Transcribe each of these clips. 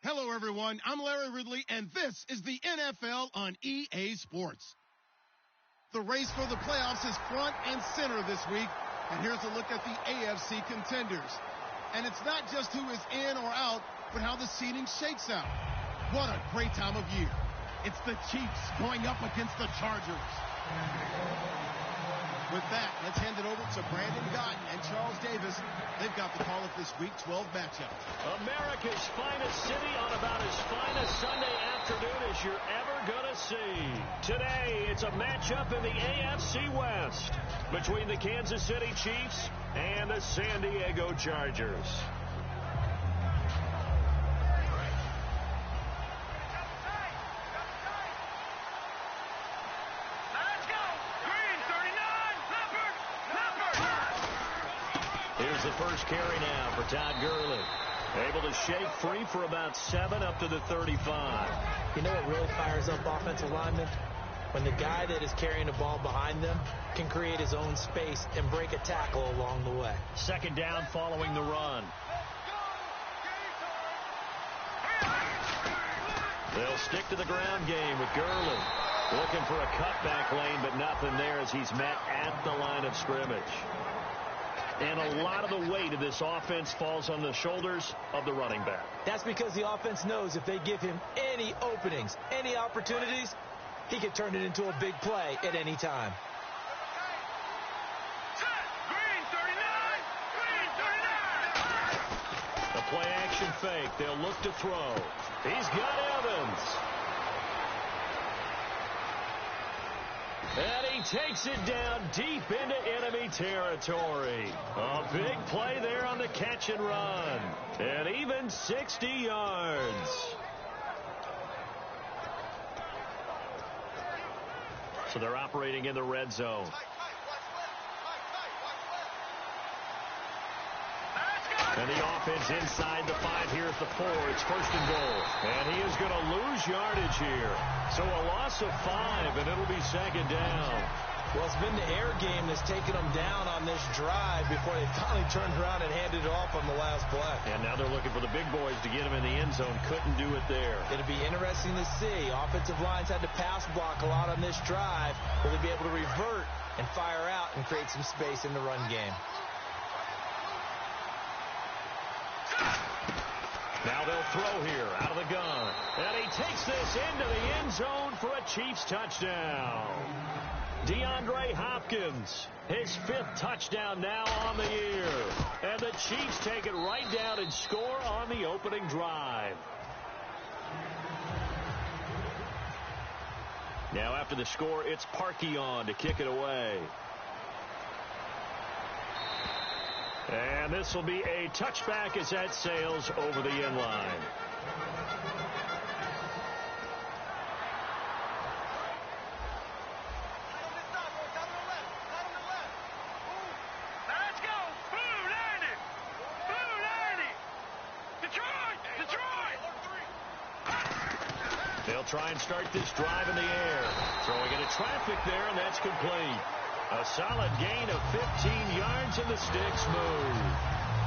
Hello, everyone. I'm Larry Ridley, and this is the NFL on EA Sports. The race for the playoffs is front and center this week, and here's a look at the AFC contenders. And it's not just who is in or out, but how the seeding shakes out. What a great time of year. It's the Chiefs going up against the Chargers. With that, let's hand it over to Brandon Gotton and Charles Davis. They've got the call of this Week 12 matchup. America's finest city on about as fine a Sunday afternoon as you're ever going to see. Today, it's a matchup in the AFC West between the Kansas City Chiefs and the San Diego Chargers. Here's the first carry now for Todd Gurley. Able to shake free for about 7 up to the 35. You know what really fires up offensive linemen? When the guy that is carrying the ball behind them can create his own space and break a tackle along the way. Second down following the run. They'll stick to the ground game with Gurley. Looking for a cutback lane, but nothing there as he's met at the line of scrimmage. And a lot of the weight of this offense falls on the shoulders of the running back. That's because the offense knows if they give him any openings, any opportunities, he can turn it into a big play at any time. The play action fake. They'll look to throw. He's got Evans. And he takes it down deep into enemy territory. A big play there on the catch and run. And even 60 yards. So they're operating in the red zone. And the offense inside the 5. Here's the 4. It's first and goal. And he is going to lose yardage here. So a loss of 5, and it'll be second down. Well, it's been the air game that's taken them down on this drive before they finally turned around and handed it off on the last play. And now they're looking for the big boys to get him in the end zone. Couldn't do it there. It'll be interesting to see. Offensive lines had to pass block a lot on this drive. Will they be able to revert and fire out and create some space in the run game? Now they'll throw here out of the gun. And he takes this into the end zone for a Chiefs touchdown. DeAndre Hopkins, his 5th touchdown now on the year. And the Chiefs take it right down and score on the opening drive. Now after the score, it's Parkey on to kick it away. And this will be a touchback as that sails over the end line. They'll try and start this drive in the air. Throwing into traffic there, and that's complete. A solid gain of 15 yards, and the sticks move.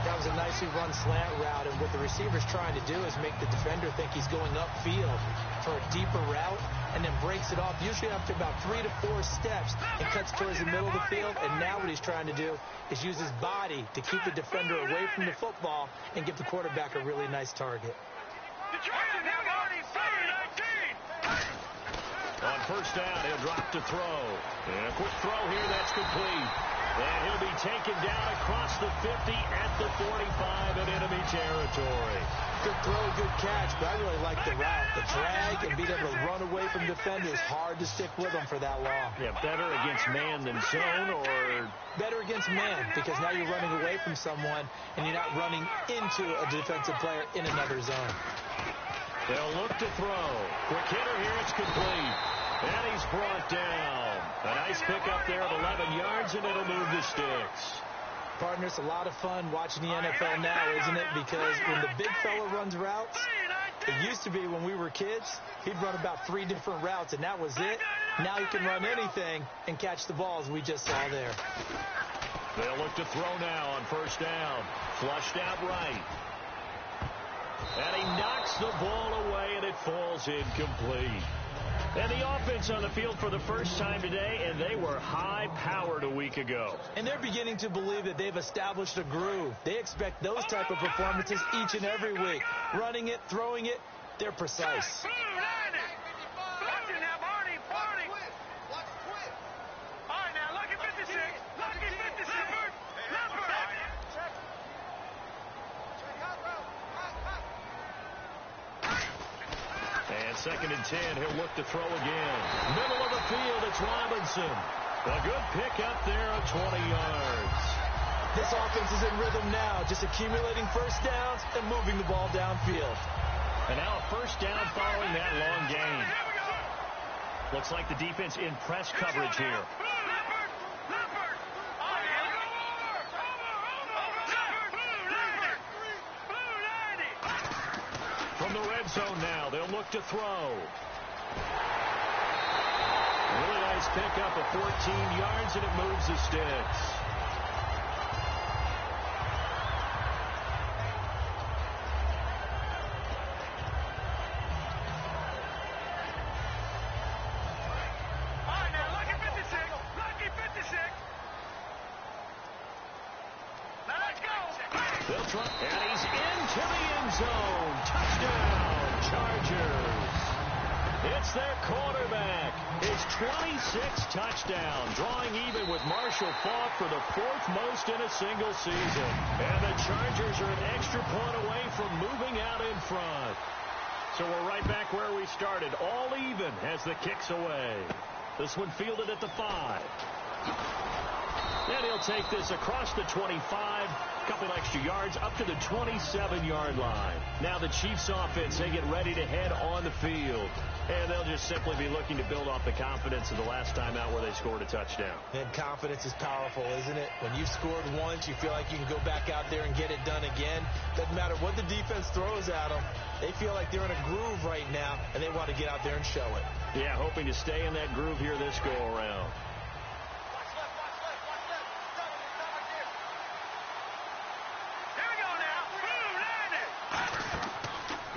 That was a nicely run slant route, and what the receiver's trying to do is make the defender think he's going upfield for a deeper route, and then breaks it off, usually after about 3 to 4 steps, and cuts towards the middle of the field. And now what he's trying to do is use his body to keep the defender away from the football and give the quarterback a really nice target. On first down, he'll drop to throw. And a quick throw here, that's complete. And he'll be taken down across the 50 at the 45 in enemy territory. Good throw, good catch, but I really like the route. The drag and being able to run away from defenders, hard to stick with them for that long. Yeah, better against man than zone, or? Better against man, because now you're running away from someone and you're not running into a defensive player in another zone. They'll look to throw. Quick hitter here, it's complete. And he's brought down. A nice pickup there of 11 yards, and it'll move the sticks. Partner, it's a lot of fun watching the NFL now, isn't it? Because when the big fella runs routes, it used to be when we were kids, he'd run about 3 different routes, and that was it. Now he can run anything and catch the balls we just saw there. They'll look to throw now on first down. Flushed out right. And he knocks the ball away, and it falls incomplete. And the offense on the field for the first time today, and they were high-powered a week ago. And they're beginning to believe that they've established a groove. They expect those type of performances each and every week. Running it, throwing it, they're precise. And 2nd and 10, he'll look to throw again. Middle of the field, it's Robinson. A good pick up there of 20 yards. This offense is in rhythm now, just accumulating first downs and moving the ball downfield. And now a first down following that long gain. Looks like the defense in press coverage here. From the red zone now, they'll look to throw. Really nice pickup of 14 yards, and it moves the sticks. They'll try, and he's into the end zone. Touchdown, Chargers. It's their quarterback. His 26th touchdown, drawing even with Marshall Faulk for the 4th most in a single season. And the Chargers are an extra point away from moving out in front. So we're right back where we started, all even as the kick's away. This one fielded at the 5. And he'll take this across the 25, a couple extra yards, up to the 27-yard line. Now the Chiefs offense, they get ready to head on the field. And they'll just simply be looking to build off the confidence of the last time out where they scored a touchdown. And confidence is powerful, isn't it? When you've scored once, you feel like you can go back out there and get it done again. Doesn't matter what the defense throws at them. They feel like they're in a groove right now, and they want to get out there and show it. Yeah, hoping to stay in that groove here this go-around.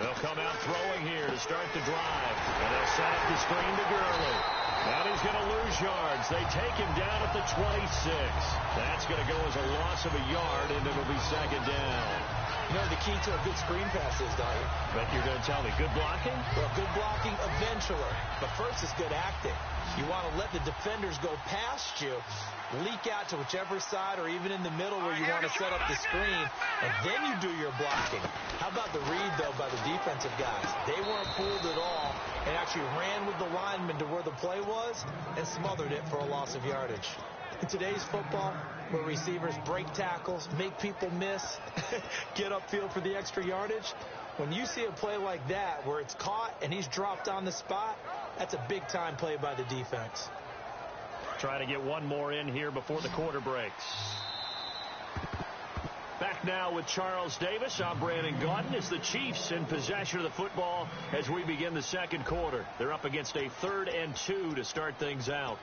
They'll come out throwing here to start the drive. And they'll set up the screen to Gurley. And he's going to lose yards. They take him down at the 26. That's going to go as a loss of a yard, and it'll be 2nd down. You know the key to a good screen pass is, don't you? But you're going to tell me, good blocking? Well, good blocking eventually. But first is good acting. You want to let the defenders go past you, leak out to whichever side or even in the middle where you want to set up the screen, and then you do your blocking. How about the read, though, by the defensive guys? They weren't fooled at all and actually ran with the lineman to where the play was and smothered it for a loss of yardage. In today's football, where receivers break tackles, make people miss, get upfield for the extra yardage, when you see a play like that where it's caught and he's dropped on the spot, that's a big-time play by the defense. Try to get one more in here before the quarter breaks. Back now with Charles Davis. I'm Brandon Gaudin. As the Chiefs in possession of the football as we begin the second quarter. They're up against a 3rd and 2 to start things out.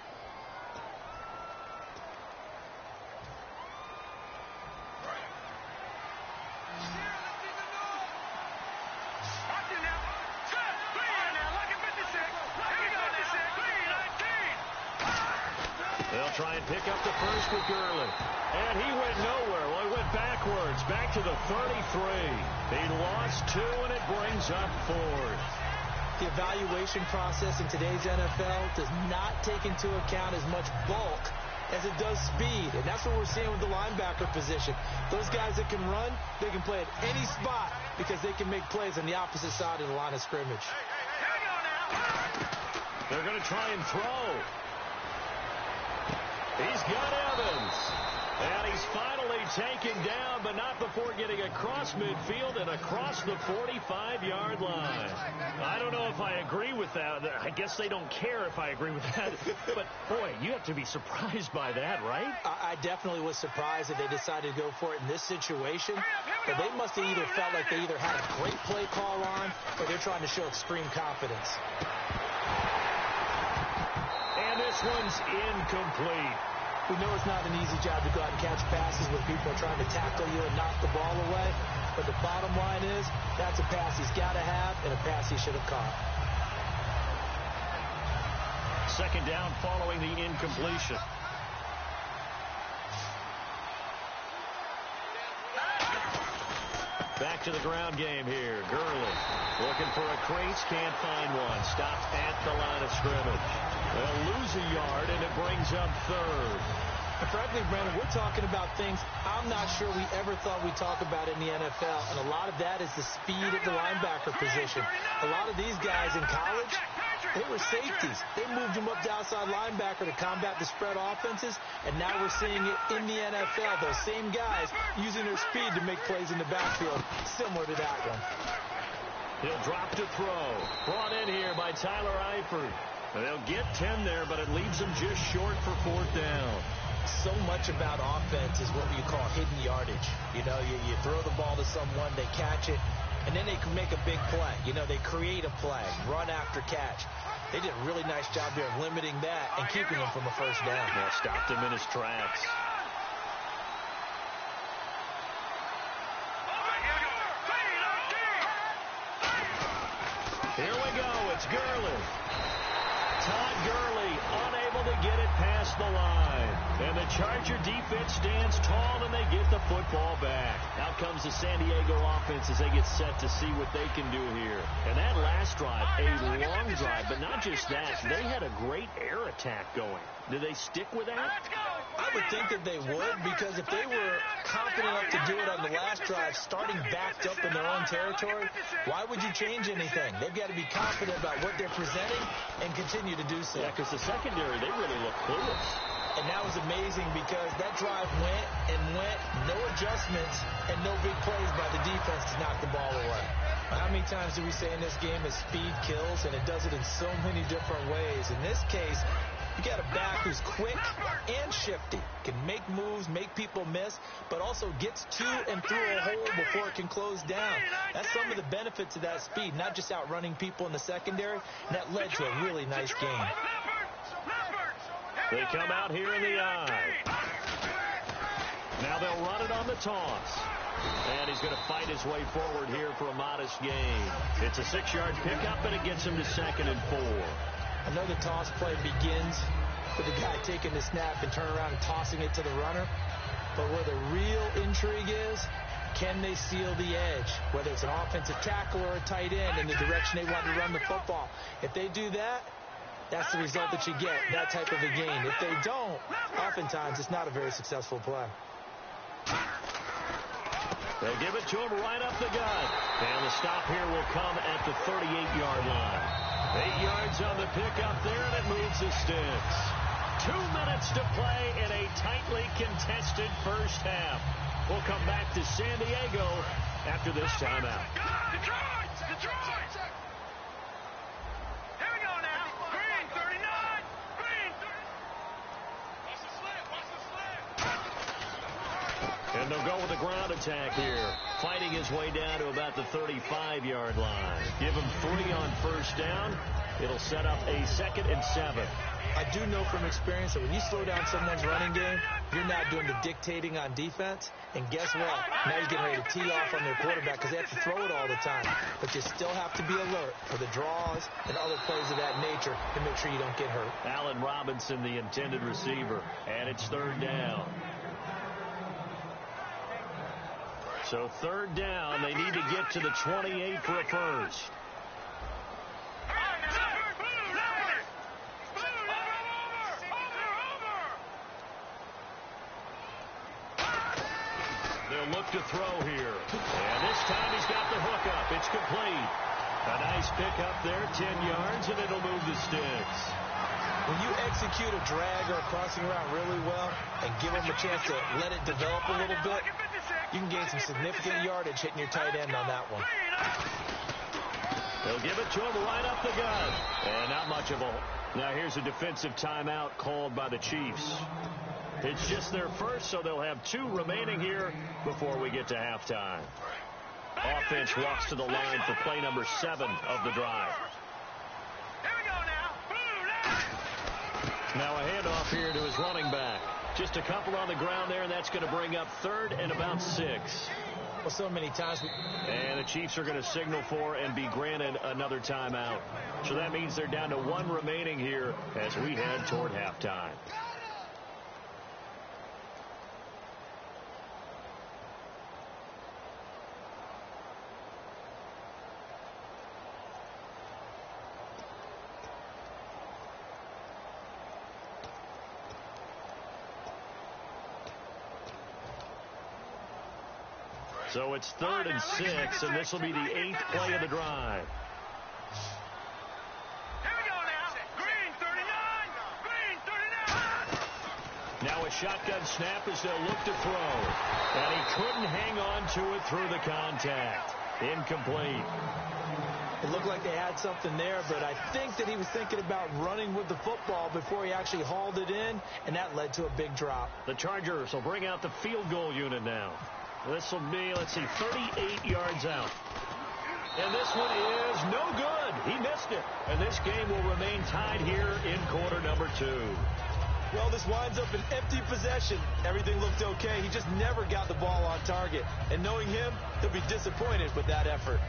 They'll try and pick up the first with Gurley. And he went nowhere. Well, he went backwards, back to the 33. He lost 2, and it brings up 4th. The evaluation process in today's NFL does not take into account as much bulk as it does speed. And that's what we're seeing with the linebacker position. Those guys that can run, they can play at any spot because they can make plays on the opposite side of the line of scrimmage. They're going to try and throw. He's got Evans. And he's finally taken down, but not before getting across midfield and across the 45-yard line. I don't know if I agree with that. I guess they don't care if I agree with that. But, boy, you have to be surprised by that, right? I definitely was surprised that they decided to go for it in this situation. But they must have either felt like they either had a great play call on or they're trying to show extreme confidence. And this one's incomplete. We know it's not an easy job to go out and catch passes when people are trying to tackle you and knock the ball away. But the bottom line is, that's a pass he's got to have and a pass he should have caught. Second down following the incompletion. Back to the ground game here. Gurley looking for a crease, can't find one. Stopped at the line of scrimmage. They'll lose a yard, and it brings up third. And frankly, Brandon, we're talking about things I'm not sure we ever thought we'd talk about in the NFL, and a lot of that is the speed at the linebacker position. A lot of these guys in college, they were safeties. They moved them up to outside linebacker to combat the spread offenses, and now we're seeing it in the NFL. Those same guys using their speed to make plays in the backfield, similar to that one. He'll drop to throw. Brought in here by Tyler Eifert. They'll get 10 there, but it leaves them just short for fourth down. So much about offense is what you call hidden yardage. You know, you throw the ball to someone, they catch it, and then they can make a big play. You know, they create a play, run after catch. They did a really nice job here of limiting that and keeping him from a first down. Yeah, stopped him in his tracks. Here we go. It's Gurley. Todd Gurley unable to get it past the line. And the Charger defense stands tall, and they get the football back. Out comes the San Diego offense as they get set to see what they can do here. And that last drive, a long drive, but not just that. They had a great air attack going. Do they stick with that? I would think that they would, because if they were confident enough to do it on the last drive, starting backed up in their own territory, why would you change anything? They've got to be confident about what they're presenting and continue to do so. Yeah, because the secondary, they really look clueless. And that was amazing because that drive went and went, no adjustments, and no big plays by the defense to knock the ball away. How many times do we say in this game that speed kills, and it does it in so many different ways? In this case, you got a back who's quick and shifty, can make moves, make people miss, but also gets to and through a hole before it can close down. That's some of the benefits of that speed, not just outrunning people in the secondary. And that led to a really nice game. They come out here in the eye. Now they'll run it on the toss. And he's going to fight his way forward here for a modest gain. It's a 6-yard pickup, and it gets him to 2nd and 4. I know the toss play begins with the guy taking the snap and turning around and tossing it to the runner. But where the real intrigue is, can they seal the edge? Whether it's an offensive tackle or a tight end in the direction they want to run the football. If they do that, that's the result that you get, that type of a gain. If they don't, oftentimes it's not a very successful play. They'll give it to him right up the gut. And the stop here will come at the 38-yard line. 8 yards on the pickup there, and it moves the sticks. 2 minutes to play in a tightly contested first half. We'll come back to San Diego after this timeout. Detroit! Here we go now. Green, 39. Green, 30. Watch the slant. And they'll go with a ground attack here. Fighting his way down to about the 35-yard line. Give him 3 on first down. It'll set up a 2nd and 7. I do know from experience that when you slow down someone's running game, you're not doing the dictating on defense. And guess what? Now you're getting ready to tee off on their quarterback because they have to throw it all the time. But you still have to be alert for the draws and other plays of that nature to make sure you don't get hurt. Allen Robinson, the intended receiver. And it's 3rd down. So 3rd down, they need to get to the 28 for a first. They'll look to throw here. And this time he's got the hook up. It's complete. A nice pickup there, 10 yards, and it'll move the sticks. When you execute a drag or a crossing route really well and give them a chance to let it develop a little bit, you can gain some significant yardage hitting your tight end on that one. They'll give it to him right up the gut. And not much of a... Now here's a defensive timeout called by the Chiefs. It's just their first, so they'll have 2 remaining here before we get to halftime. Offense walks to the line for play number 7 of the drive. Here we go now. Now a handoff here to his running back. Just a couple on the ground there, and that's going to bring up third and about 6. Well, so many times. And the Chiefs are going to signal for and be granted another timeout. So that means they're down to 1 remaining here as we head toward halftime. So it's 3rd and 6, and this will be the 8th play of the drive. Here we go now. Green 39. Green 39. Now a shotgun snap as they'll look to throw. And he couldn't hang on to it through the contact. Incomplete. It looked like they had something there, but I think that he was thinking about running with the football before he actually hauled it in, and that led to a big drop. The Chargers will bring out the field goal unit now. This will be, 38 yards out. And this one is no good. He missed it. And this game will remain tied here in quarter number 2. Well, this winds up an empty possession. Everything looked okay. He just never got the ball on target. And knowing him, he'll be disappointed with that effort.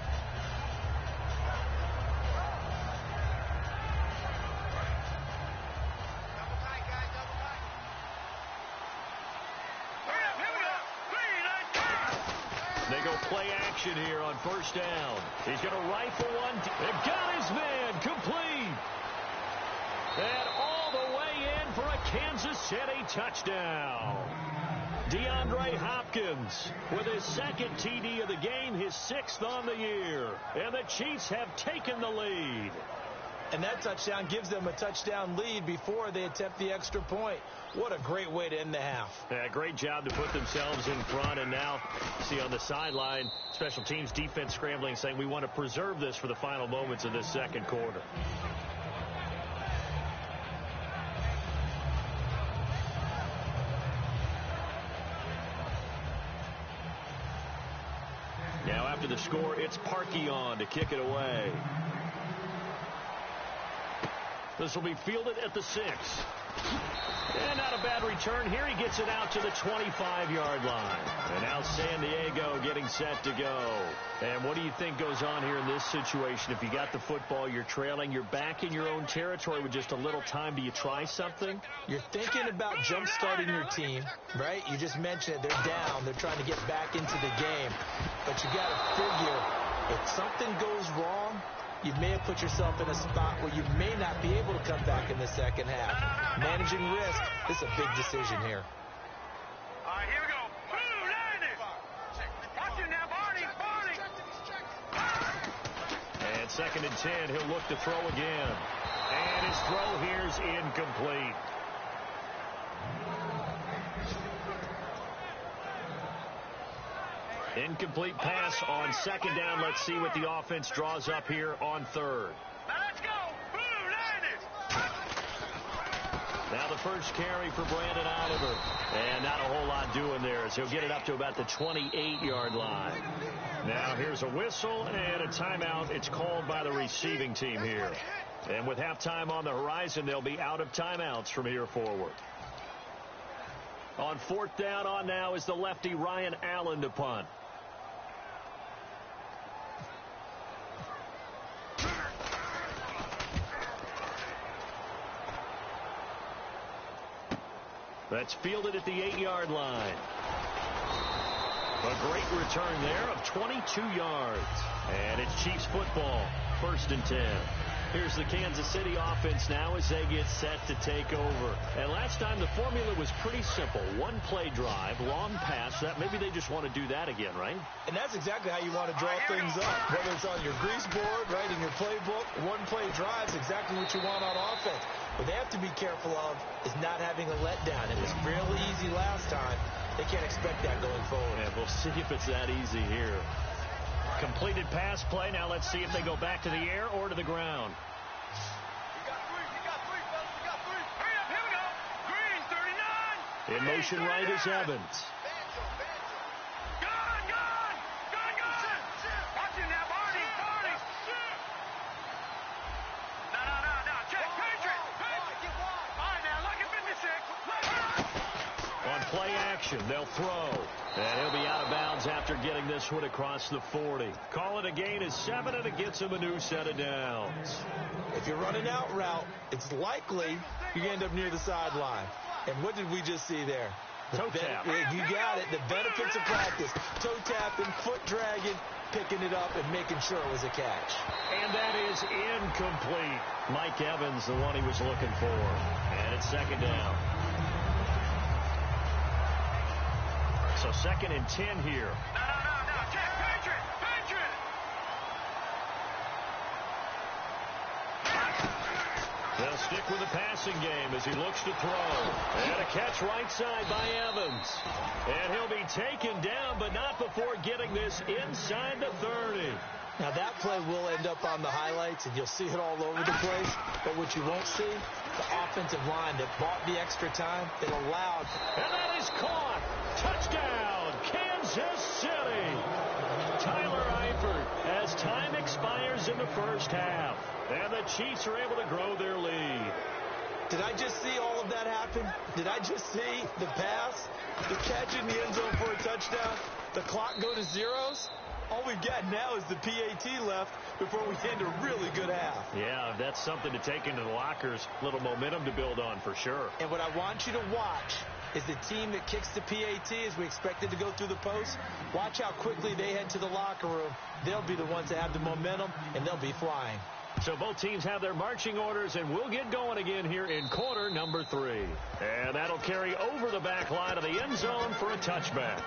They go play action here on first down. He's going to rifle one. They've got his man complete. And all the way in for a Kansas City touchdown. DeAndre Hopkins with his 2nd TD of the game, his 6th on the year. And the Chiefs have taken the lead. And that touchdown gives them a touchdown lead before they attempt the extra point. What a great way to end the half. Yeah, great job to put themselves in front. And now, see on the sideline, special teams defense scrambling, saying we want to preserve this for the final moments of this second quarter. Now after the score, it's Parkey on to kick it away. This will be fielded at the 6. And not a bad return. Here he gets it out to the 25-yard line. And now San Diego getting set to go. And what do you think goes on here in this situation? If you got the football, you're trailing, you're back in your own territory with just a little time. Do you try something? You're thinking about jump-starting your team, right? You just mentioned it. They're down. They're trying to get back into the game. But you got to figure if something goes wrong, you may have put yourself in a spot where you may not be able to come back in the second half. Managing risk, this is a big decision here. All right, here we go. Blue, landed. Watch it now, Barney. And 2nd and 10, he'll look to throw again. And his throw here's incomplete. Incomplete pass on 2nd down. Let's see what the offense draws up here on 3rd. Now let's go. Blue, landed. Now the first carry for Brandon Oliver. And not a whole lot doing there as he'll get it up to about the 28-yard line. Now here's a whistle and a timeout. It's called by the receiving team here. And with halftime on the horizon, they'll be out of timeouts from here forward. On 4th down on now is the lefty Ryan Allen to punt. That's fielded at the 8-yard line. A great return there of 22 yards. And it's Chiefs football, 1st and 10. Here's the Kansas City offense now as they get set to take over. And last time the formula was pretty simple. One play drive, long pass. That maybe they just want to do that again, right? And that's exactly how you want to draw things up. Whether it's on your grease board, right, in your playbook, one play drive is exactly what you want on offense. What they have to be careful of is not having a letdown. It was fairly easy last time. They can't expect that going forward. Yeah, we'll see if it's that easy here. Completed pass play. Now let's see if they go back to the air or to the ground. We got three, fellas. We got three. Hurry up, here we go. Green, 39. In motion right is Evans. Gun. Watch it now, Barney. No. Check. Patriot. All right, now, look at 56. action. They'll throw. And he'll be out of bounds after getting this one across the 40. Call it a gain of 7, and it gets him a new set of downs. If you're running out route, it's likely you end up near the sideline. And what did we just see there? Toe tap. You got it. The benefits of practice. Toe tapping, foot dragging, picking it up, and making sure it was a catch. And that is incomplete. Mike Evans, the one he was looking for. And it's second down. So 2nd and 10 here. No. Patriot. They'll stick with the passing game as he looks to throw. And a catch right side by Evans. And he'll be taken down, but not before getting this inside the 30. Now, that play will end up on the highlights, and you'll see it all over the place. But what you won't see, the offensive line that bought the extra time, it allowed. And that is caught. Touchdown, Kansas City. Tyler Eifert as time expires in the first half. And the Chiefs are able to grow their lead. Did I just see all of that happen? Did I just see the pass, the catch in the end zone for a touchdown, the clock go to zeros? All we've got now is the PAT left before we end a really good half. Yeah, that's something to take into the lockers. Little momentum to build on for sure. And what I want you to watch is the team that kicks the PAT as we expected to go through the post. Watch how quickly they head to the locker room. They'll be the ones that have the momentum, and they'll be flying. So both teams have their marching orders, and we'll get going again here in quarter number 3. And that'll carry over the back line of the end zone for a touchback.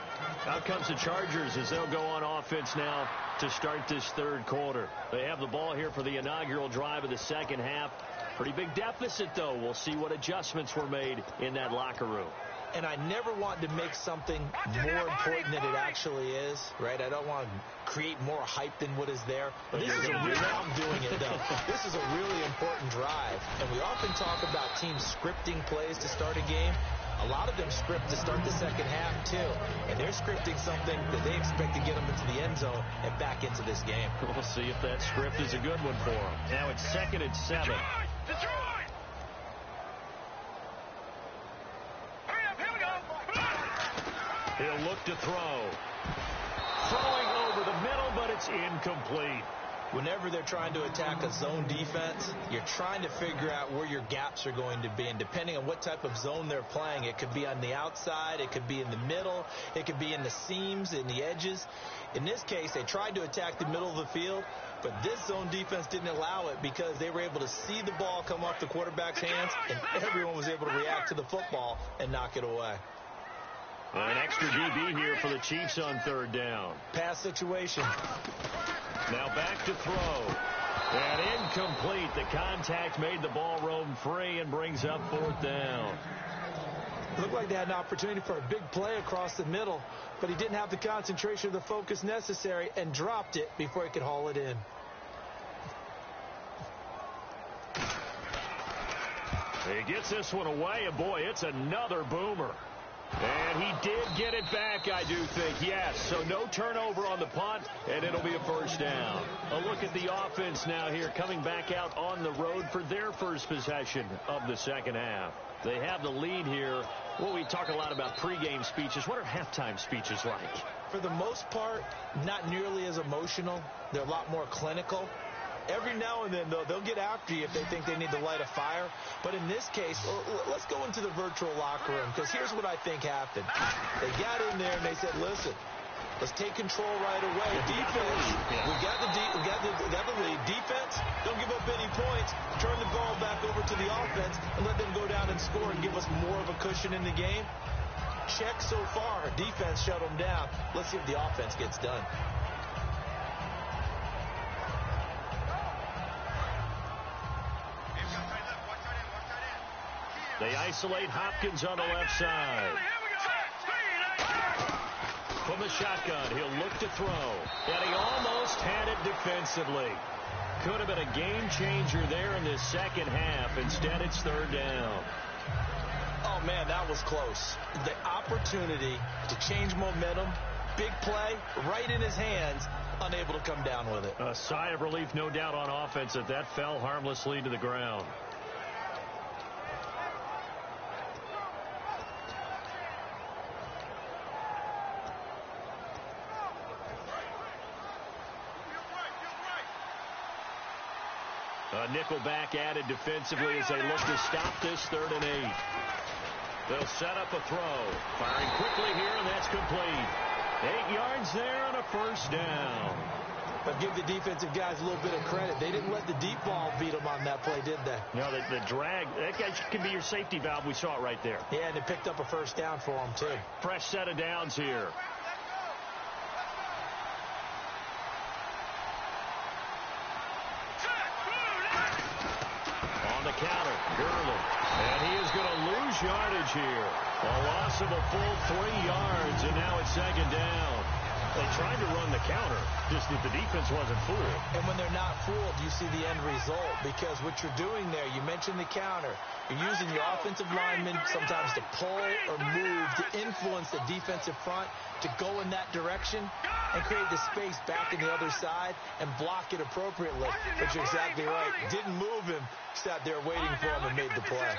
Out comes the Chargers as they'll go on offense now to start this third quarter. They have the ball here for the inaugural drive of the second half. Pretty big deficit, though. We'll see what adjustments were made in that locker room. And I never want to make something more important than it actually is, right? I don't want to create more hype than what is there. But this is I'm doing it, though. This is a really important drive. And we often talk about teams scripting plays to start a game. A lot of them script to start the second half, too. And they're scripting something that they expect to get them into the end zone and back into this game. We'll see if that script is a good one for them. Now it's 2nd and 7. Detroit! He'll look to throw. Throwing over the middle, but it's incomplete. Whenever they're trying to attack a zone defense, you're trying to figure out where your gaps are going to be. And depending on what type of zone they're playing, it could be on the outside, it could be in the middle, it could be in the seams, in the edges. In this case, they tried to attack the middle of the field, but this zone defense didn't allow it because they were able to see the ball come off the quarterback's hands, and everyone was able to react to the football and knock it away. An extra DB here for the Chiefs on third down. Pass situation. Now back to throw. And incomplete. The contact made the ball roam free and brings up fourth down. Looked like they had an opportunity for a big play across the middle, but he didn't have the concentration or the focus necessary and dropped it before he could haul it in. He gets this one away, and boy, it's another boomer. And he did get it back, I do think, yes. So no turnover on the punt, and it'll be a first down. A look at the offense now here, coming back out on the road for their first possession of the second half. They have the lead here. Well, we talk a lot about pregame speeches. What are halftime speeches like? For the most part, not nearly as emotional. They're a lot more clinical. Every now and then, though, they'll get after you if they think they need to light a fire. But in this case, let's go into the virtual locker room, because here's what I think happened. They got in there and they said, listen, let's take control right away. Defense, we got the lead. Defense, don't give up any points. Turn the ball back over to the offense and let them go down and score and give us more of a cushion in the game. Check so far. Defense shut them down. Let's see if the offense gets done. They isolate Hopkins on the left side. From the shotgun, he'll look to throw. And he almost had it defensively. Could have been a game changer there in this second half. Instead, it's third down. Oh, man, that was close. The opportunity to change momentum, big play, right in his hands, unable to come down with it. A sigh of relief, no doubt, on offense that fell harmlessly to the ground. A nickel back added defensively as they look to stop this 3rd and 8. They'll set up a throw. Firing quickly here, and that's complete. 8 yards there on a first down. But give the defensive guys a little bit of credit. They didn't let the deep ball beat them on that play, did they? No, the drag, that guy can be your safety valve. We saw it right there. Yeah, and they picked up a first down for them, too. Fresh set of downs here. On the counter, Gurley. And he is going to lose yardage here. A loss of a full 3 yards, and now it's 2nd down. They tried to run the counter, just that the defense wasn't fooled. And when they're not fooled, you see the end result. Because what you're doing there, you mentioned the counter. You're using your offensive linemen sometimes to pull or move to influence the defensive front to go in that direction and create the space back in the other side and block it appropriately. But you're exactly right. Didn't move him. Sat there waiting for him and made the play.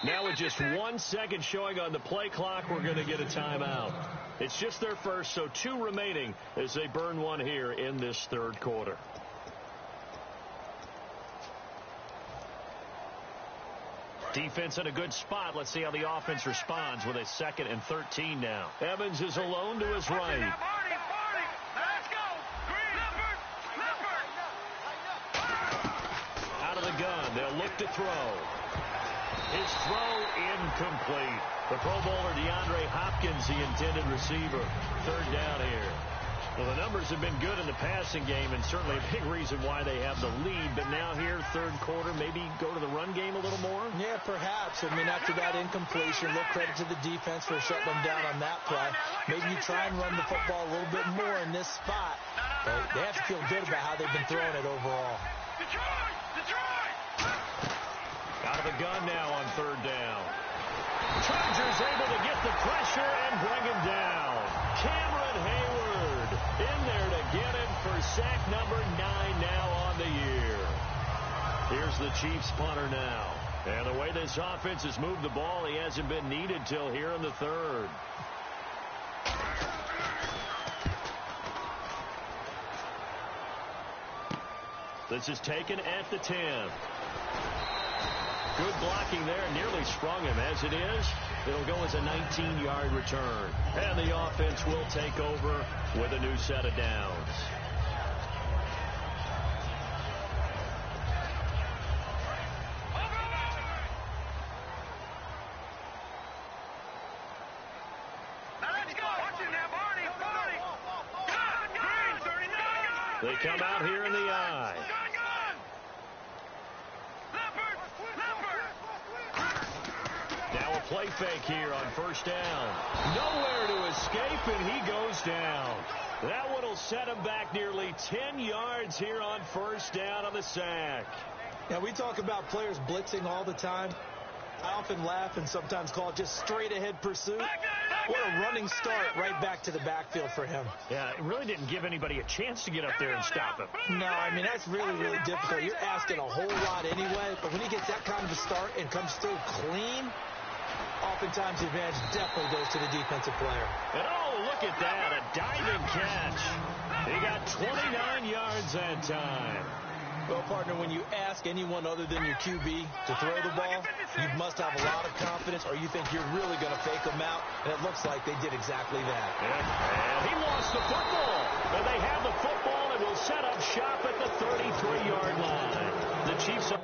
Now with just 1 second showing on the play clock, we're going to get a timeout. It's just their first, so 2 remaining as they burn one here in this 3rd quarter. Defense in a good spot. Let's see how the offense responds with a 2nd and 13 now. Evans is alone to his right. Let's go. Out of the gun. They'll look to throw. His throw incomplete. The Pro Bowler DeAndre Hopkins, the intended receiver. 3rd down here. Well, the numbers have been good in the passing game, and certainly a big reason why they have the lead. But now here, 3rd quarter, maybe go to the run game a little more? Yeah, perhaps. I mean, after that incompletion, look credit to the defense for shutting them down on that play. Maybe you try and run the football a little bit more in this spot. But they have to feel good about how they've been throwing it overall. Out of the gun now on 3rd down. Chargers able to get the pressure and bring him down. Cameron Hayward in there to get him for sack number 9 now on the year. Here's the Chiefs punter now. And the way this offense has moved the ball, he hasn't been needed till here in the 3rd. This is taken at the 10. Good blocking there, nearly sprung him. As it is, it'll go as a 19-yard return. And the offense will take over with a new set of downs. They come out here in the eye. Now a play fake here on 1st down. Nowhere to escape, and he goes down. That one will set him back nearly 10 yards here on 1st down on the sack. Now, we talk about players blitzing all the time. I often laugh and sometimes call it just straight-ahead pursuit. What a running start right back to the backfield for him. Yeah, it really didn't give anybody a chance to get up there and stop him. No, I mean, that's really, really difficult. You're asking a whole lot anyway, but when he gets that kind of a start and comes through clean, oftentimes the advantage definitely goes to the defensive player. And oh, look at that, a diving catch. He got 29 yards that time. Well, partner, when you ask anyone other than your QB to throw the ball, you must have a lot of confidence, or you think you're really going to fake them out, and it looks like they did exactly that. And he lost the football. And they have the football and will set up shop at the 33-yard line. The Chiefs are...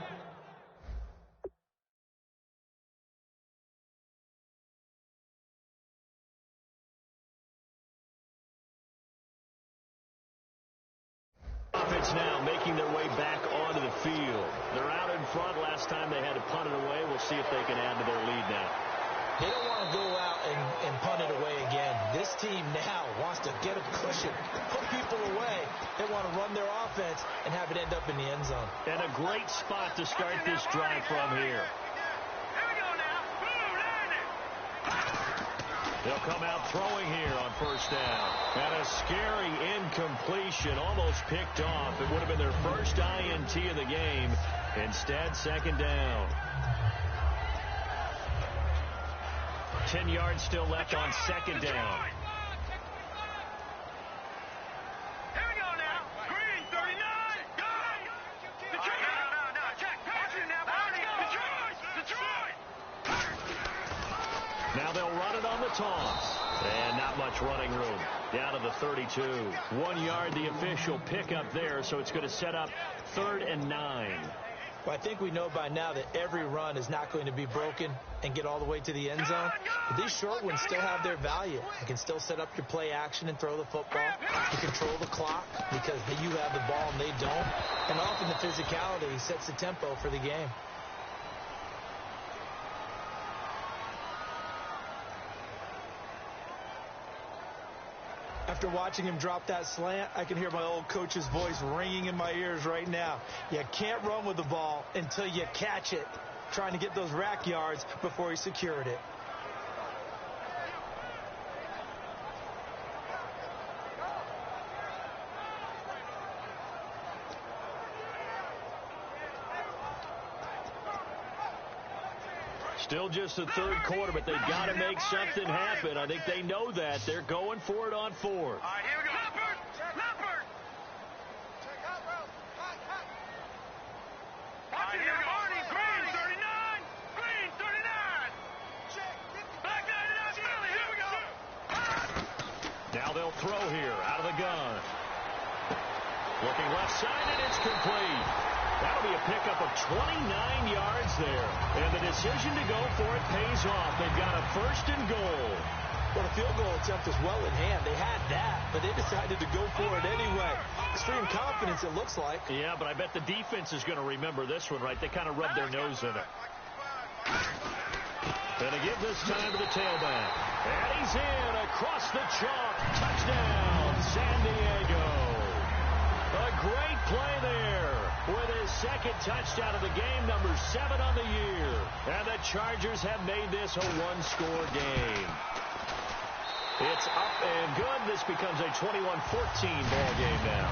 Offense now making their way back onto the field. They're out in front. Last time they had to punt it away. We'll see if they can add to their lead now. They don't want to go out and punt it away again. This team now wants to get a cushion, put people away. They want to run their offense and have it end up in the end zone. And a great spot to start this drive from here. They'll come out throwing here on 1st down. And a scary incompletion, almost picked off. It would have been their first INT of the game. Instead, 2nd down. 10 yards still left on 2nd down. toss. And not much running room. Down to the 32. 1 yard, the official pickup there, so it's going to set up 3rd and 9. Well, I think we know by now that every run is not going to be broken and get all the way to the end zone. But these short ones still have their value. You can still set up your play action and throw the football. You control the clock because you have the ball and they don't. And often the physicality sets the tempo for the game. After watching him drop that slant, I can hear my old coach's voice ringing in my ears right now. You can't run with the ball until you catch it. Trying to get those rack yards before he secured it. Still just the 3rd quarter, but they've got to make something happen. I think they know that. They're going for it on 4th. All right, here we go. Leopard! All right, here we go. Green 39! Green 39! Back 99, Billy, here we go. Now they'll throw here out of the gun. Looking left side, and it's complete. That'll be a pickup of 29 yards there. And the decision to go for it pays off. They've got a 1st and goal. Well, the field goal attempt was well in hand. They had that, but they decided to go for it anyway. Extreme confidence, it looks like. Yeah, but I bet the defense is going to remember this one, right? They kind of rubbed their nose in it. And they give this time to the tailback. And he's in across the chalk. Touchdown, San Diego. A great play there with his 2nd touchdown of the game, number 7 on the year. And the Chargers have made this a 1-score game. It's up and good. This becomes a 21-14 ball game now.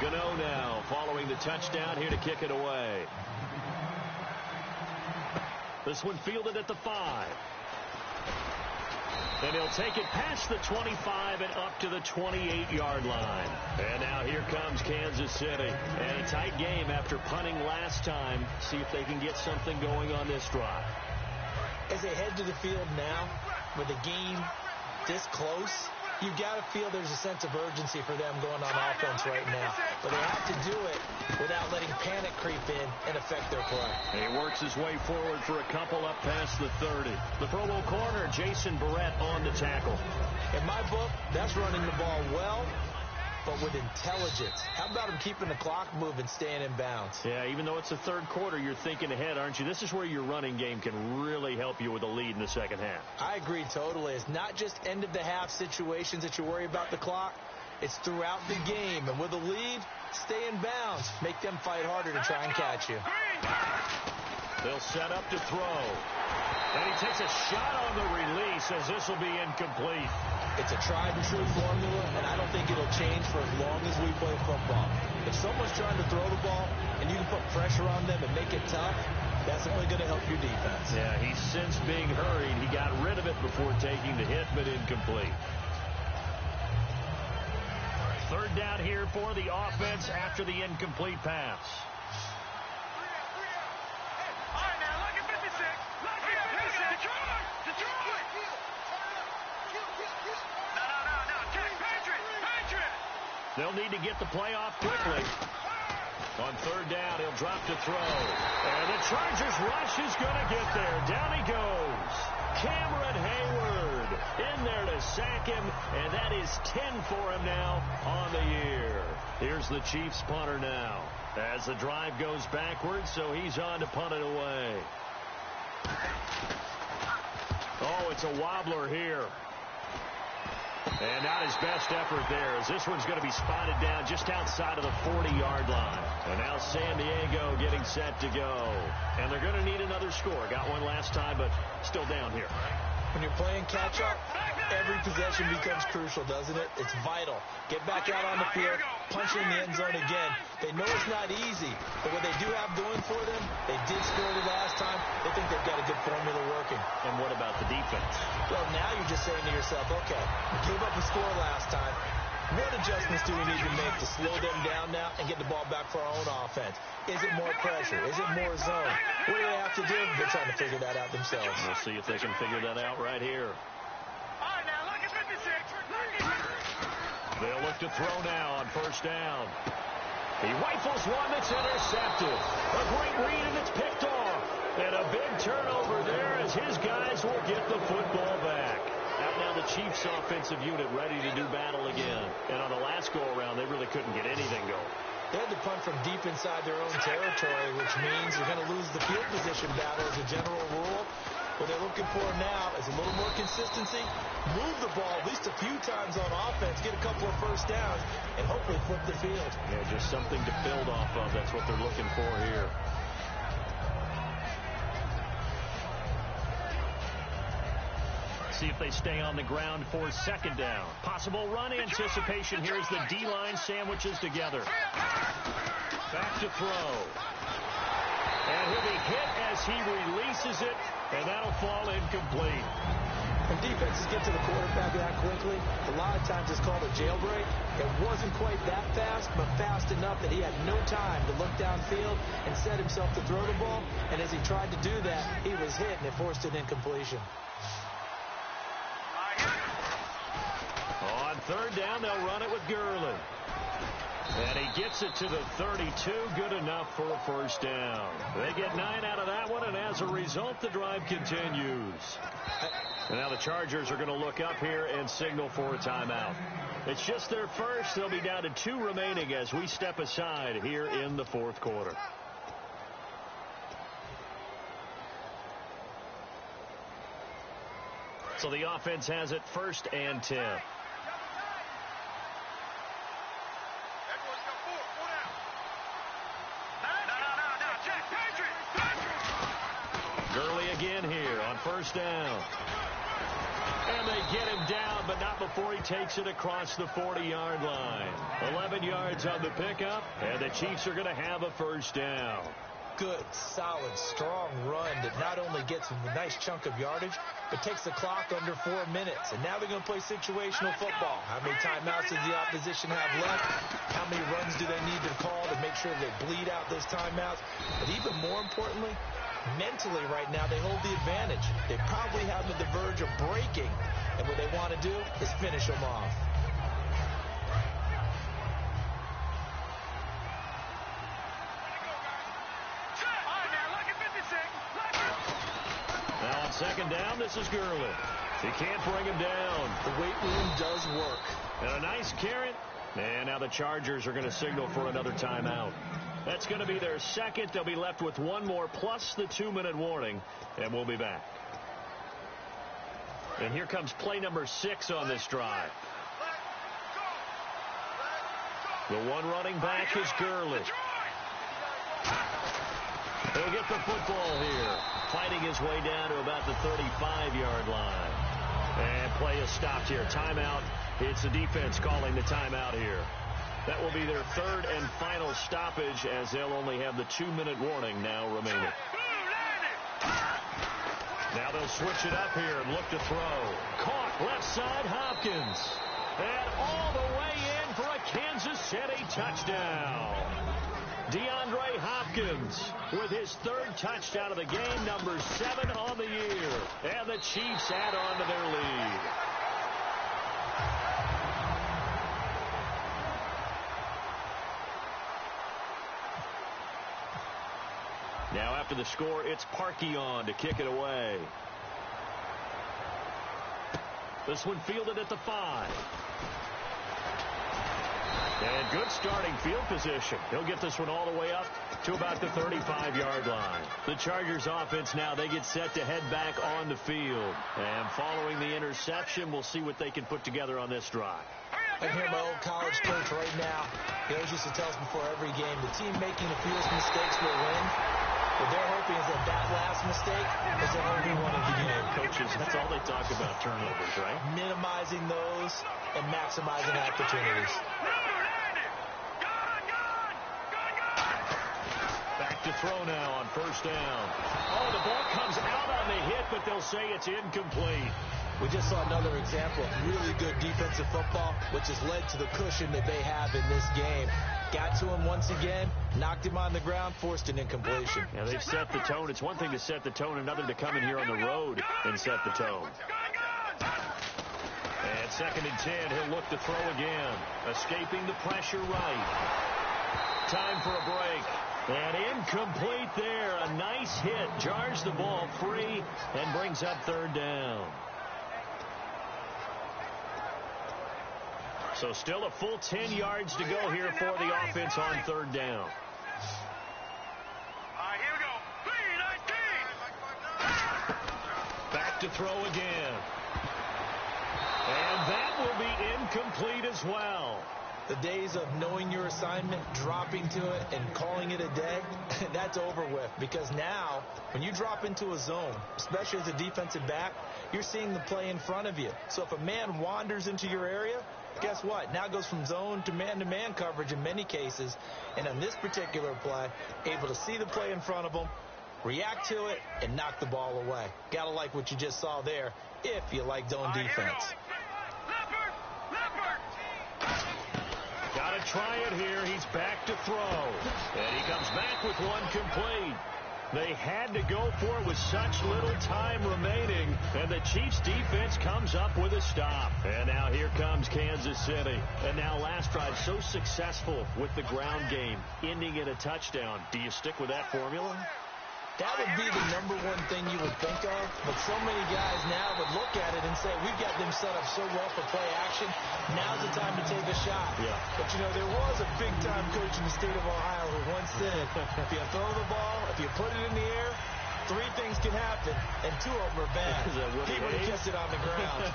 Gano now following the touchdown here to kick it away. This one fielded at the 5. And he'll take it past the 25 and up to the 28-yard line. And now here comes Kansas City. And a tight game after punting last time. See if they can get something going on this drive. As they head to the field now, with the game this close, you've got to feel there's a sense of urgency for them going on offense right now. But they have to do it without letting panic creep in and affect their play. He works his way forward for a couple up past the 30. The Pro Bowl corner, Jason Barrett, on the tackle. In my book, that's running the ball well, but with intelligence. How about him keeping the clock moving, staying in bounds? Yeah, even though it's the 3rd quarter, you're thinking ahead, aren't you? This is where your running game can really help you with a lead in the 2nd half. I agree totally. It's not just end-of-the-half situations that you worry about the clock. It's throughout the game. And with a lead, stay in bounds. Make them fight harder to try and catch you. They'll set up to throw. And he takes a shot on the release as this will be incomplete. It's a tried-and-true formula, and I don't think it'll change for as long as we play football. If someone's trying to throw the ball and you can put pressure on them and make it tough, that's only going to help your defense. Yeah, he's since being hurried. He got rid of it before taking the hit, but incomplete. 3rd down here for the offense after the incomplete pass. All right, now, look at 56. Look at 56. Detroit! No. Patriot! They'll need to get the play off quickly. On 3rd down, he'll drop to throw. And the Chargers rush is going to get there. Down he goes. Cameron Hayward in there to sack him, and that is 10 for him now on the year. Here's the Chiefs punter now as the drive goes backwards, so he's on to punt it away. Oh, it's a wobbler here. And not his best effort there, as this one's going to be spotted down just outside of the 40-yard line. And now San Diego getting set to go. And they're going to need another score. Got one last time, but still down here. When you're playing catch-up, every possession becomes crucial, doesn't it? It's vital. Get back out on the field, punch in the end zone again. They know it's not easy, but what they do have going for them, they did score the last time. They think they've got a good formula working. And And what about the defense? Well, now you're just saying to yourself, okay, gave up a score last time. What adjustments do we need to make to slow them down now and get the ball back for our own offense? Is it more pressure? Is it more zone? What do they have to do? They're trying to figure that out themselves. We'll see if they can figure that out right here. All right, now look at 56. They'll look to throw now on first down. He rifles one that's intercepted. A great read, and it's picked off. And a big turnover there as his guys will get the football back. Out now the Chiefs offensive unit ready to do battle again. And on the last go-around, they really couldn't get anything going. They had to punt from deep inside their own territory, which means you're going to lose the field position battle as a general rule. What they're looking for now is a little more consistency, move the ball at least a few times on offense, get a couple of first downs, and hopefully flip the field. Yeah, just something to build off of. That's what they're looking for here. See if they stay on the ground for second down. Possible run anticipation. Here's the D-line sandwiches together. Back to throw. And he'll be hit as he releases it, and that'll fall incomplete. When defenses get to the quarterback that quickly, a lot of times it's called a jailbreak. It wasn't quite that fast, but fast enough that he had no time to look downfield and set himself to throw the ball. And as he tried to do that, he was hit, and it forced an incompletion. On third down, they'll run it with Gurley. And he gets it to the 32. Good enough for a first down. They get 9 out of that one, and as a result, the drive continues. And now the Chargers are going to look up here and signal for a timeout. It's just their first. They'll be down to 2 remaining as we step aside here in the fourth quarter. So the offense has it 1st and 10. Gurley again here on first down. And they get him down, but not before he takes it across the 40-yard line. 11 yards on the pickup, and the Chiefs are going to have a first down. Good, solid, strong run that not only gets him a nice chunk of yardage, but takes the clock under 4 minutes. And now they're going to play situational football. How many timeouts does the opposition have left? How many runs do they need to call to make sure they bleed out those timeouts? But even more importantly, mentally right now, they hold the advantage. They probably have on the verge of breaking. And what they want to do is finish them off. Now on second down, this is Gurley. He can't bring him down. The weight room does work. And a nice carrot. And now the Chargers are going to signal for another timeout. That's going to be their second. They'll be left with one more plus the 2-minute warning. And we'll be back. And here comes play number 6 on this drive. The one running back is Gurley. He'll get the football here. Fighting his way down to about the 35-yard line. And play is stopped here. Timeout. It's the defense calling the timeout here. That will be their 3rd and final stoppage as they'll only have the 2-minute warning now remaining. Now they'll switch it up here and look to throw. Caught left side Hopkins. And all the way in for a Kansas City touchdown. DeAndre Hopkins with his 3rd touchdown of the game, number 7 on the year. And the Chiefs add on to their lead. Now after the score, it's Parkey on to kick it away. This one fielded at the 5. And good starting field position. He'll get this one all the way up to about the 35-yard line. The Chargers offense now, they get set to head back on the field. And following the interception, we'll see what they can put together on this drive. I can hear my old college coach right now. He always used to tell us before every game, the team making the fewest mistakes will win. What they're hoping is that last mistake is the only one of the game. Coaches, that's all they talk about, turnovers, right? Minimizing those and maximizing opportunities. Back to throw now on first down. Oh, the ball comes out on the hit, but but they'll say it's incomplete. We just saw another example of really good defensive football, which has led to the cushion that they have in this game. Got to him once again, knocked him on the ground, forced an incompletion. Yeah, they've set the tone. It's one thing to set the tone, another to come in here on the road and set the tone. And 2nd and 10, he'll look to throw again. Escaping the pressure right. Time for a break. And incomplete there. A nice hit. Jars the ball free and brings up 3rd down. So still a full 10 yards to go here for the offense on 3rd down. All right, here we go. 3-19. Back to throw again. And that will be incomplete as well. The days of knowing your assignment, dropping to it, and calling it a day, that's over with. Because now, when you drop into a zone, especially as a defensive back, you're seeing the play in front of you. So if a man wanders into your area, guess what? Now it goes from zone to man-to-man coverage in many cases. And on this particular play, able to see the play in front of him, react to it, and knock the ball away. Gotta like what you just saw there if you like zone defense. Got to try it here. He's back to throw. And he comes back with one complete. They had to go for it with such little time remaining. And the Chiefs defense comes up with a stop. And now here comes Kansas City. And now last drive so successful with the ground game, ending in a touchdown. Do you stick with that formula? That would be the number one thing you would think of, but so many guys now would look at it and say, we've got them set up so well for play action, now's the time to take a shot. Yeah. But, you know, there was a big-time coach in the state of Ohio who once said, if you throw the ball, if you put it in the air, 3 things can happen, and 2 of them are bad. He would have kept it on the ground.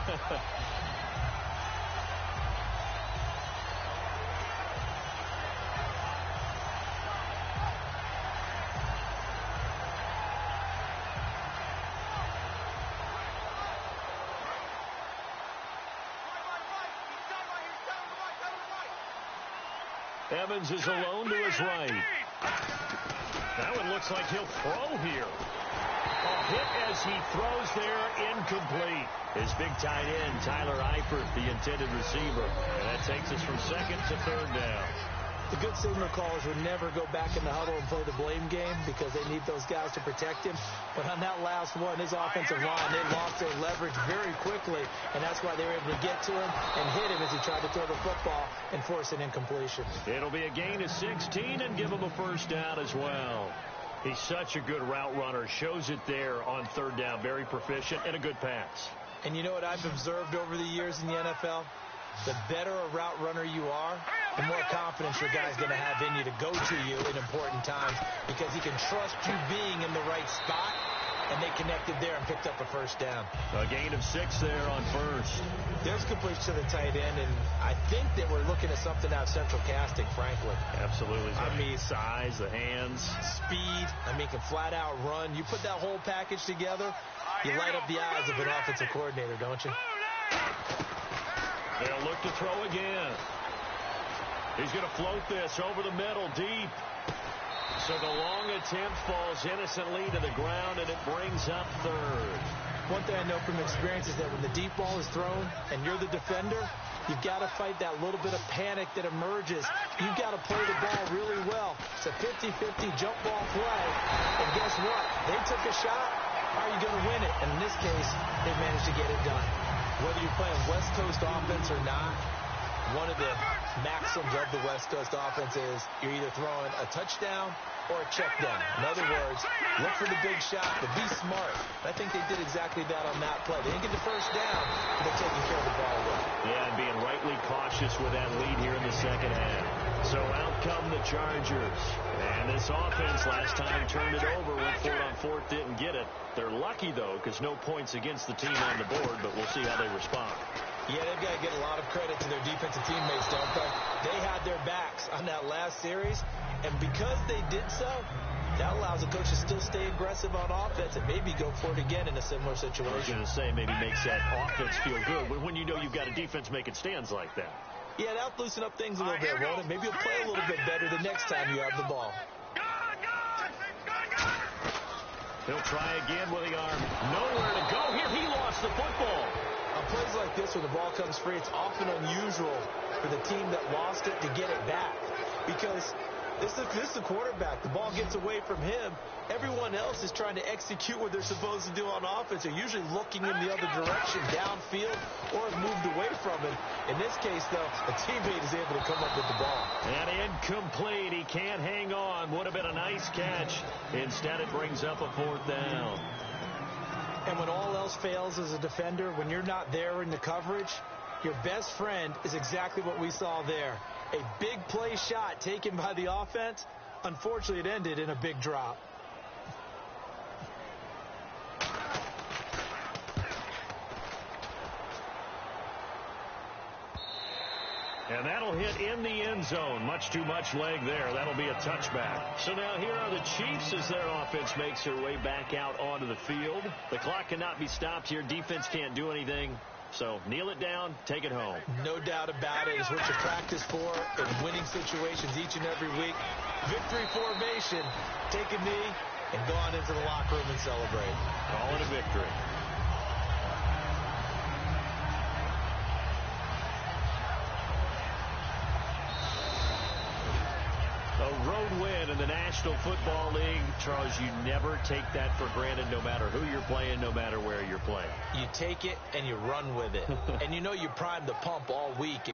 Evans is alone to his right. That one looks like he'll throw here. A hit as he throws there, incomplete. His big tight end, Tyler Eifert, the intended receiver. And that takes us from 2nd to 3rd down. The good signal callers would never go back in the huddle and play the blame game because they need those guys to protect him. But on that last one, his offensive line, they lost their leverage very quickly, and that's why they were able to get to him and hit him as he tried to throw the football and force an incompletion. It'll be a gain of 16 and give him a 1st down as well. He's such a good route runner. Shows it there on 3rd down. Very proficient and a good pass. And you know what I've observed over the years in the NFL? The better a route runner you are, the more confidence your guy's going to have in you to go to you in important times because he can trust you being in the right spot, and they connected there and picked up a 1st down. A gain of 6 there on 1st. There's completion to the tight end, and I think that we're looking at something out of central casting, frankly. Absolutely. I mean, size, the hands. Speed. I mean, can flat out run. You put that whole package together, you light up the eyes of an offensive coordinator, don't you? They'll look to throw again. He's going to float this over the middle, deep. So the long attempt falls innocently to the ground, and it brings up 3rd. One thing I know from experience is that when the deep ball is thrown and you're the defender, you've got to fight that little bit of panic that emerges. You've got to play the ball really well. It's a 50-50 jump ball play. And guess what? They took a shot. How are you going to win it? And in this case, they managed to get it done. Whether you're playing West Coast offense or not, one of the maxims of the West Coast offense is you're either throwing a touchdown or a check down. In other words, look for the big shot, but be smart. I think they did exactly that on that play. They didn't get the 1st down, but they're taking care of the ball well. Yeah, and being rightly cautious with that lead here in the 2nd half. So out come the Chargers. And this offense last time turned it over, went for it on 4th, didn't get it. They're lucky, though, because no points against the team on the board, but we'll see how they respond. Yeah, they've got to get a lot of credit to their defensive teammates, don't they? They had their backs on that last series, and because they did so, that allows the coach to still stay aggressive on offense and maybe go for it again in a similar situation. I was going to say, maybe makes that offense feel good when you know you've got a defense making stands like that. Yeah, that'll loosen up things a little bit, won't it? Maybe you'll play a little bit better the next time you have the ball. He'll try again with the arm. Nowhere to the football. On plays like this where the ball comes free, it's often unusual for the team that lost it to get it back. Because this is the quarterback. The ball gets away from him. Everyone else is trying to execute what they're supposed to do on offense. They're usually looking in the other direction, downfield, or have moved away from it. In this case, though, a teammate is able to come up with the ball. And incomplete. He can't hang on. Would have been a nice catch. Instead, it brings up a 4th down. And when all else fails as a defender, when you're not there in the coverage, your best friend is exactly what we saw there. A big play shot taken by the offense. Unfortunately, it ended in a big drop. And that'll hit in the end zone. Much too much leg there. That'll be a touchback. So now here are the Chiefs as their offense makes their way back out onto the field. The clock cannot be stopped here. Defense can't do anything. So kneel it down, take it home. No doubt about it. It's what you practice for in winning situations each and every week. Victory formation. Take a knee and go on into the locker room and celebrate. Call it a victory. A road win in the National Football League. Charles, you never take that for granted no matter who you're playing, no matter where you're playing. You take it and you run with it. And you know you primed the pump all week.